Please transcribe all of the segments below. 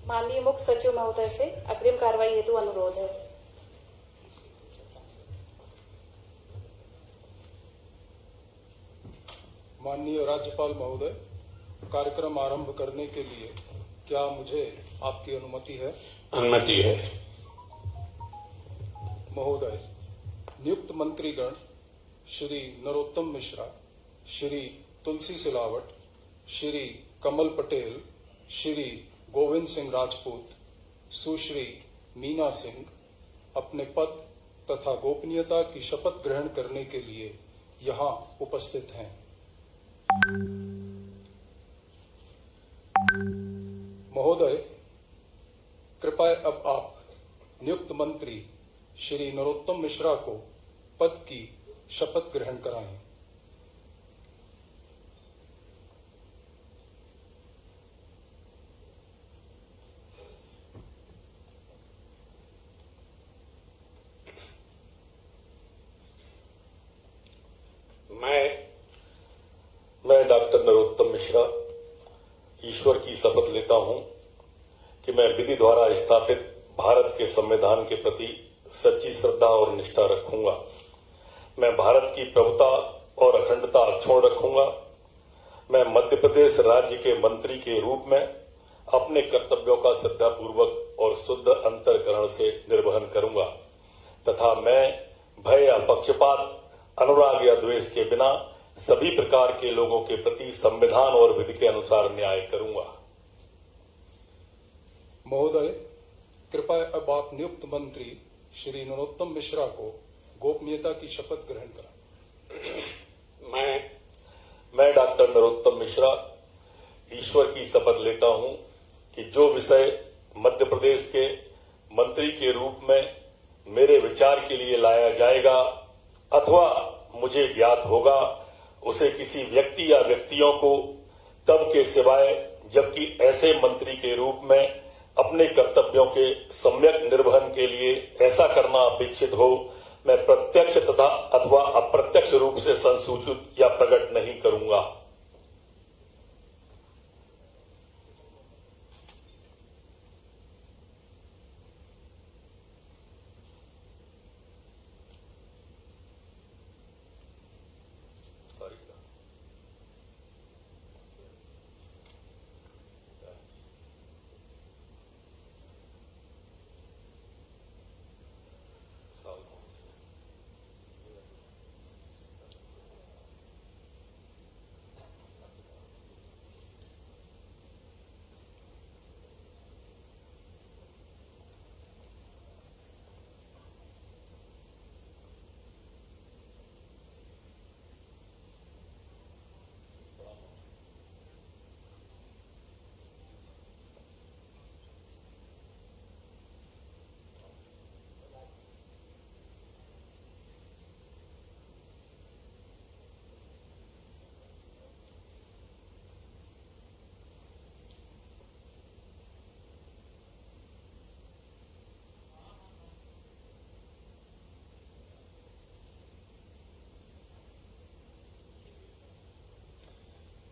माननीय मुख्य सचिव महोदय से अग्रिम कार्रवाई हेतु अनुरोध है। माननीय राज्यपाल महोदय, कार्यक्रम आरंभ करने के लिए क्या मुझे आपकी अनुमति है? अनुमति है। महोदय, नियुक्त मंत्रीगण श्री नरोत्तम मिश्रा, श्री तुलसी सिलावट, श्री कमल पटेल, श्री गोविंद सिंह राजपूत, सुश्री मीना सिंह अपने पद तथा गोपनीयता की शपथ ग्रहण करने के लिए यहाँ उपस्थित हैं। महोदय, कृपया अब आप नियुक्त मंत्री श्री नरोत्तम मिश्रा को पद की शपथ ग्रहण कराएं। मैं डॉक्टर नरोत्तम मिश्रा ईश्वर की शपथ लेता हूं कि मैं विधि द्वारा स्थापित भारत के संविधान के प्रति सच्ची श्रद्धा और निष्ठा रखूंगा। मैं भारत की प्रभुता और अखंडता अक्षुण्ण रखूंगा। मैं मध्य प्रदेश राज्य के मंत्री के रूप में अपने कर्तव्यों का श्रद्धापूर्वक और शुद्ध अंतःकरण से निर्वहन करूंगा तथा मैं भय या पक्षपात, अनुराग या द्वेष के बिना सभी प्रकार के लोगों के प्रति संविधान और विधि के अनुसार न्याय करूंगा। महोदय, कृपया अब आप नियुक्त मंत्री श्री नरोत्तम मिश्रा को गोपनीयता की शपथ ग्रहण कराएं। मैं डॉक्टर नरोत्तम मिश्रा ईश्वर की शपथ लेता हूं कि जो विषय मध्य प्रदेश के मंत्री के रूप में मेरे विचार के लिए लाया जाएगा अथवा मुझे ज्ञात होगा, उसे किसी व्यक्ति या व्यक्तियों को तब के सिवाय जबकि ऐसे मंत्री के रूप में अपने कर्तव्यों के सम्यक निर्वहन के लिए ऐसा करना अपेक्षित हो, मैं प्रत्यक्ष तथा अथवा अप्रत्यक्ष रूप से संसूचित या प्रकट नहीं करूंगा।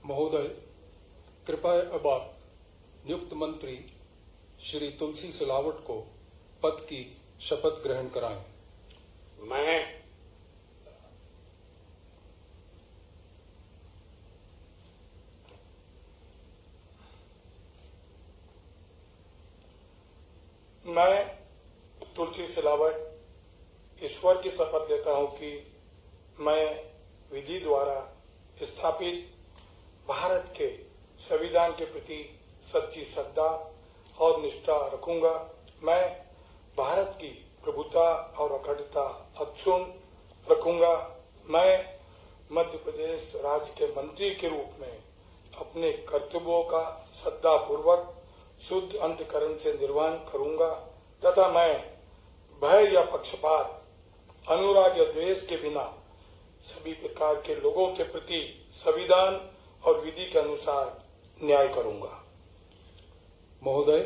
महोदय, कृपया अब आप नियुक्त मंत्री श्री तुलसी सिलावट को पद की शपथ ग्रहण कराएं। मैं तुलसी सिलावट ईश्वर की शपथ लेता हूं कि मैं विधि द्वारा स्थापित भारत के संविधान के प्रति सच्ची श्रद्धा और निष्ठा रखूंगा। मैं भारत की प्रभुता और अखंडता अक्षुण्ण रखूंगा। मैं मध्य प्रदेश राज्य के मंत्री के रूप में अपने कर्तव्यों का श्रद्धापूर्वक शुद्ध अंतःकरण से निर्वहन करूंगा तथा मैं भय या पक्षपात, अनुराग या द्वेष के बिना सभी प्रकार के लोगों के प्रति संविधान और विधि के अनुसार न्याय करूंगा। महोदय,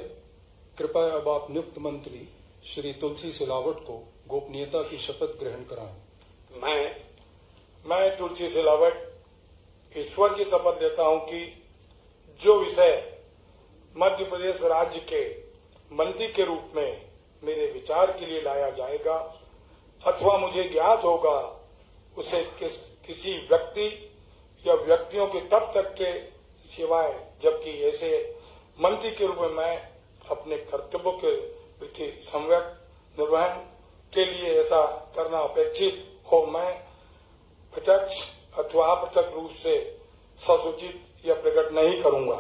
कृपया अब आप नियुक्त मंत्री श्री तुलसी सिलावट को गोपनीयता की शपथ ग्रहण कराएं। मैं तुलसी सिलावट ईश्वर की शपथ लेता हूं कि जो विषय मध्य प्रदेश राज्य के मंत्री के रूप में मेरे विचार के लिए लाया जाएगा अथवा मुझे ज्ञात होगा उसे किसी व्यक्ति या व्यक्तियों के तब तक के सिवाय जबकि ऐसे मंत्री के रूप में मैं अपने कर्तव्यों के प्रति सम्यक निर्वहन के लिए ऐसा करना अपेक्षित हो मैं प्रत्यक्ष अथवा अप्रत्यक्ष रूप से ससूचित या प्रकट नहीं करूंगा।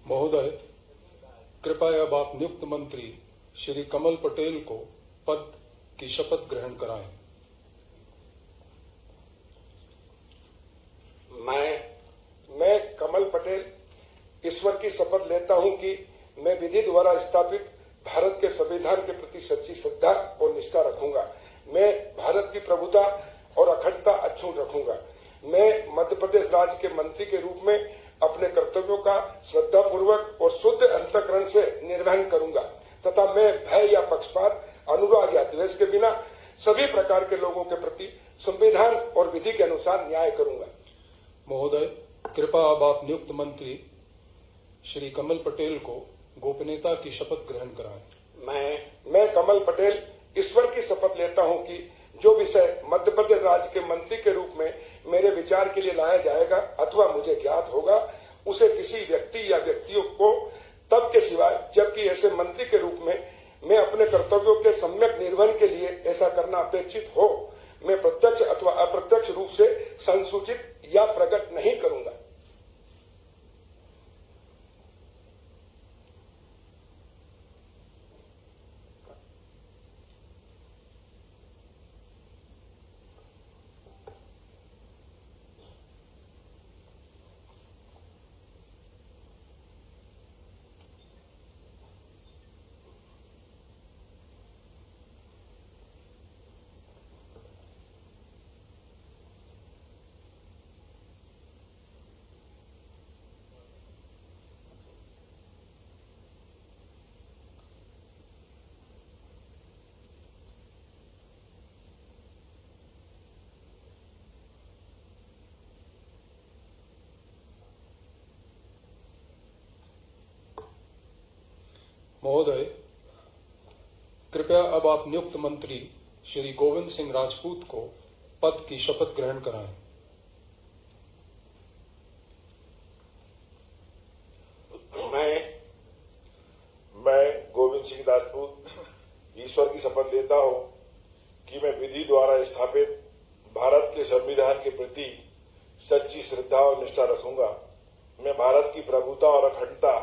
महोदय, कृपया अब आप नियुक्त मंत्री श्री कमल पटेल को पद की शपथ ग्रहण कराएं। मैं कमल पटेल ईश्वर की शपथ लेता हूं कि मैं विधि द्वारा स्थापित भारत के संविधान के प्रति सच्ची श्रद्धा और निष्ठा रखूंगा। मैं भारत की प्रभुता और अखंडता अक्षुण्ण रखूंगा। मैं मध्य प्रदेश राज्य के मंत्री के रूप में अपने कर्तव्यों का श्रद्धापूर्वक और शुद्ध अंतःकरण से निर्वहन करूंगा तथा मैं भय या पक्षपात, अनुराग या द्वेष के बिना सभी प्रकार के लोगों के प्रति संविधान और विधि के अनुसार न्याय करूंगा। महोदय, कृपया अब आप नियुक्त मंत्री श्री कमल पटेल को गोपनीयता की शपथ ग्रहण कराएं। मैं कमल पटेल ईश्वर की शपथ लेता हूं कि जो विषय मध्य प्रदेश राज्य के मंत्री के रूप में मेरे विचार के लिए लाया जाएगा अथवा मुझे ज्ञात होगा उसे किसी व्यक्ति या व्यक्तियों को तब के सिवाय जबकि ऐसे मंत्री के रूप में मैं अपने कर्तव्यों के सम्यक निर्वहन के लिए ऐसा करना अपेक्षित हो मैं प्रत्यक्ष अथवा अप्रत्यक्ष रूप से संसूचित या प्रकट नहीं करूंगा। महोदय, कृपया अब आप नियुक्त मंत्री श्री गोविंद सिंह राजपूत को पद की शपथ ग्रहण कराएं। मैं गोविंद सिंह राजपूत ईश्वर की शपथ लेता हूं कि मैं विधि द्वारा स्थापित भारत के संविधान के प्रति सच्ची श्रद्धा और निष्ठा रखूंगा। मैं भारत की प्रभुता और अखंडता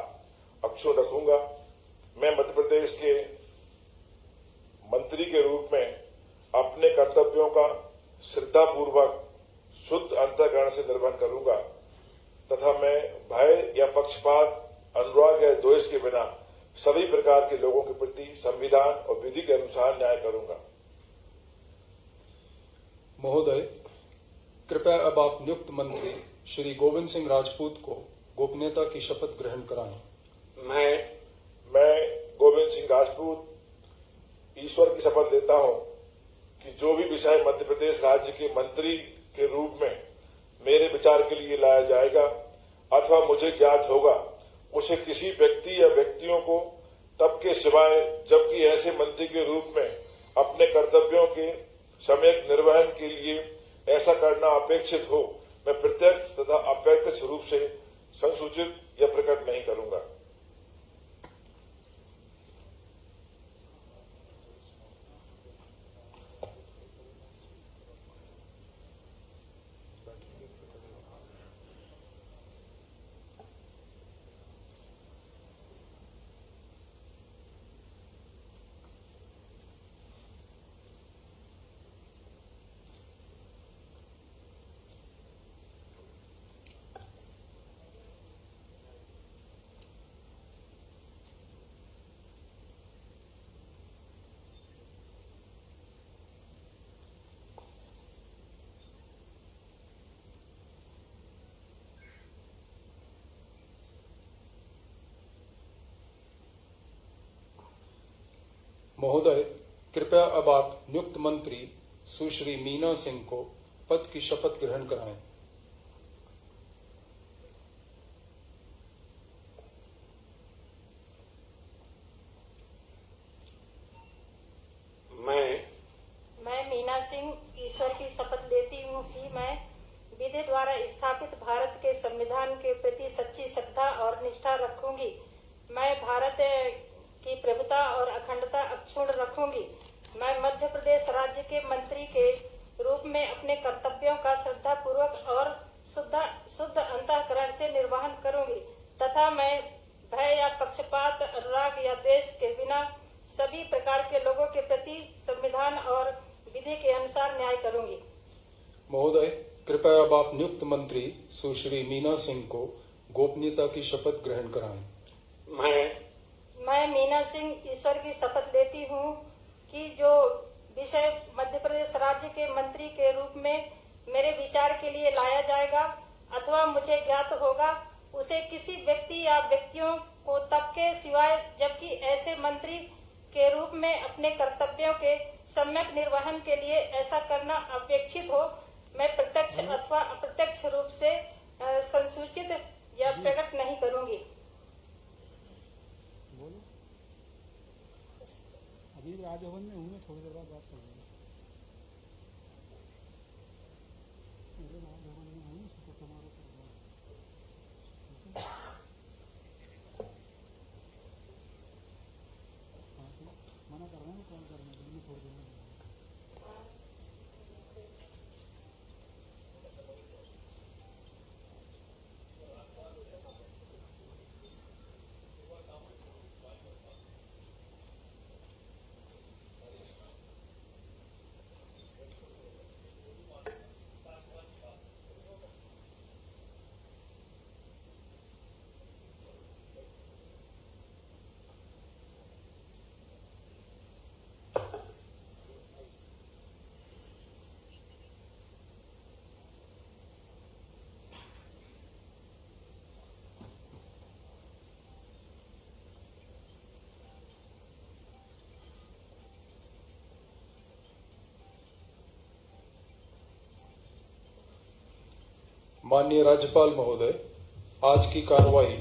अक्षुण्ण रखूंगा। मैं मध्य प्रदेश के मंत्री के रूप में अपने कर्तव्यों का श्रद्धापूर्वक शुद्ध अंतःकरण से निर्वहन करूंगा तथा मैं भय या पक्षपात, अनुराग या द्वेष के बिना सभी प्रकार के लोगों के प्रति संविधान और विधि के अनुसार न्याय करूंगा। महोदय, कृपया अब आप नियुक्त मंत्री श्री गोविंद सिंह राजपूत को गोपनीयता की शपथ ग्रहण कराएं। मैं गोविंद सिंह राजपूत ईश्वर की शपथ लेता हूं कि जो भी विषय मध्य प्रदेश राज्य के मंत्री के रूप में मेरे विचार के लिए लाया जाएगा अथवा मुझे ज्ञात होगा उसे किसी व्यक्ति या व्यक्तियों को तब के सिवाय जबकि ऐसे मंत्री के रूप में अपने कर्तव्यों के सम्यक निर्वहन के लिए ऐसा करना अपेक्षित हो मैं प्रत्यक्ष तथा अप्रत्यक्ष रूप से संसूचित या प्रकट नहीं करूंगा। महोदय, कृपया अब आप नियुक्त मंत्री सुश्री मीना सिंह को पद की शपथ ग्रहण कराएं। मैं मीना सिंह ईश्वर की शपथ लेती हूँ कि मैं विधि द्वारा स्थापित भारत के संविधान के प्रति सच्ची श्रद्धा और निष्ठा रखूंगी। मैं भारत की प्रभुता और अखंडता अक्षुण्ण रखूंगी। मैं मध्य प्रदेश राज्य के मंत्री के रूप में अपने कर्तव्यों का श्रद्धा पूर्वक और शुद्ध अंतःकरण से निर्वहन करूंगी तथा मैं भय या पक्षपात, अनुराग या द्वेष के बिना सभी प्रकार के लोगों के प्रति संविधान और विधि के अनुसार न्याय करूंगी। महोदय, कृपया अब आप नियुक्त मंत्री सुश्री मीना सिंह को गोपनीयता की शपथ ग्रहण कराएं। मैं मीना सिंह ईश्वर की शपथ लेती हूँ कि जो विषय मध्य प्रदेश राज्य के मंत्री के रूप में मेरे विचार के लिए लाया जाएगा अथवा मुझे ज्ञात होगा, उसे किसी व्यक्ति या व्यक्तियों को तब के सिवाय जबकि ऐसे मंत्री के रूप में अपने कर्तव्यों के सम्यक निर्वहन के लिए ऐसा करना अपेक्षित हो, मैं प्रत्यक्ष अथवा अप्रत्यक्ष रूप से संसूचित या प्रकट नहीं करूंगी। अभी राजभवन में हूँ, मैं थोड़ी देर बाद बात करूँगा। राजभवन में हूँ, शपथ समारोह कर रहा हूँ। मना कर रहे हैं, कॉल करने के लिए थोड़ी देर में। माननीय राज्यपाल महोदय, आज की कार्रवाई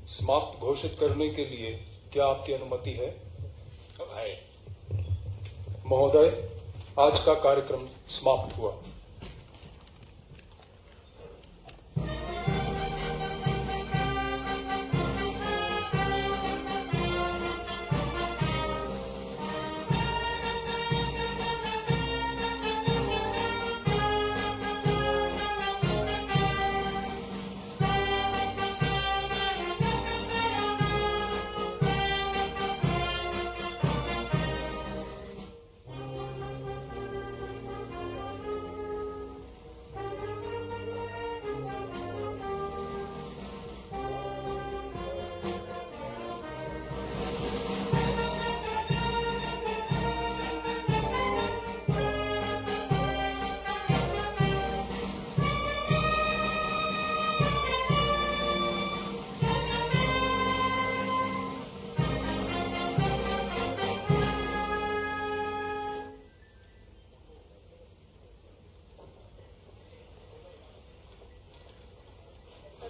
समाप्त घोषित करने के लिए क्या आपकी अनुमति है? महोदय, आज का कार्यक्रम समाप्त हुआ।